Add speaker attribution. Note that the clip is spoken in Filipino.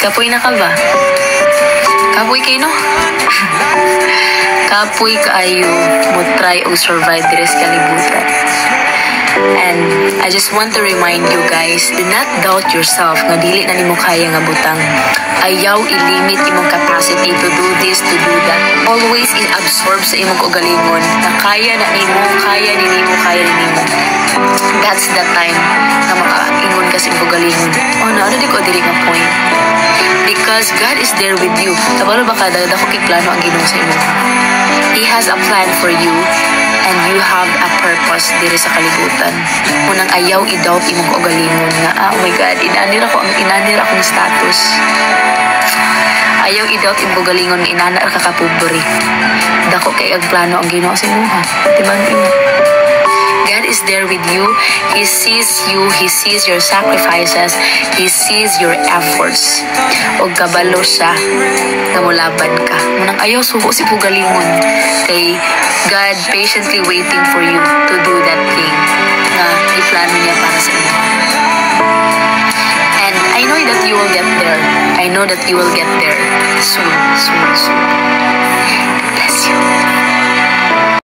Speaker 1: Kapoy na ka ba? Kapoy kayo, no? Kapoy kaayo mo try o survive the rest kalibutan. And I just want to remind you guys, do not doubt yourself nga dili na nimo kaya nga butang. Ayaw i-limit imong capacity to do this, to do that. Always i-absorb sa imong kaugalingon na kaya na nimo, kaya ni nimo, kaya ni nimo. That's the time na makaingon ka sa imong kaugalingon. Oh, ano di ko diri nga point. Because God is there with you. Tabalo ba ka, dako kay plano ang Ginoo sa imo. He has a plan for you and you have a purpose diri sa kalibutan. Munang ayaw i-doubt imong kaugalingon nga, oh my God, inanira akong status. Ayaw i-doubt imong kaugalingon nga inanar ka kapobre. Dako kay ang plano ang Ginoo sa imo. Diba? God is there with you. He sees you. He sees your sacrifices. He sees your efforts. O kabalo siya na mulaban ka. Munang ayaw suko si pugalingon. Kay God patiently waiting for you to do that thing na iplano niya para sa inyo. And I know that you will get there. I know that you will get there soon, soon, soon.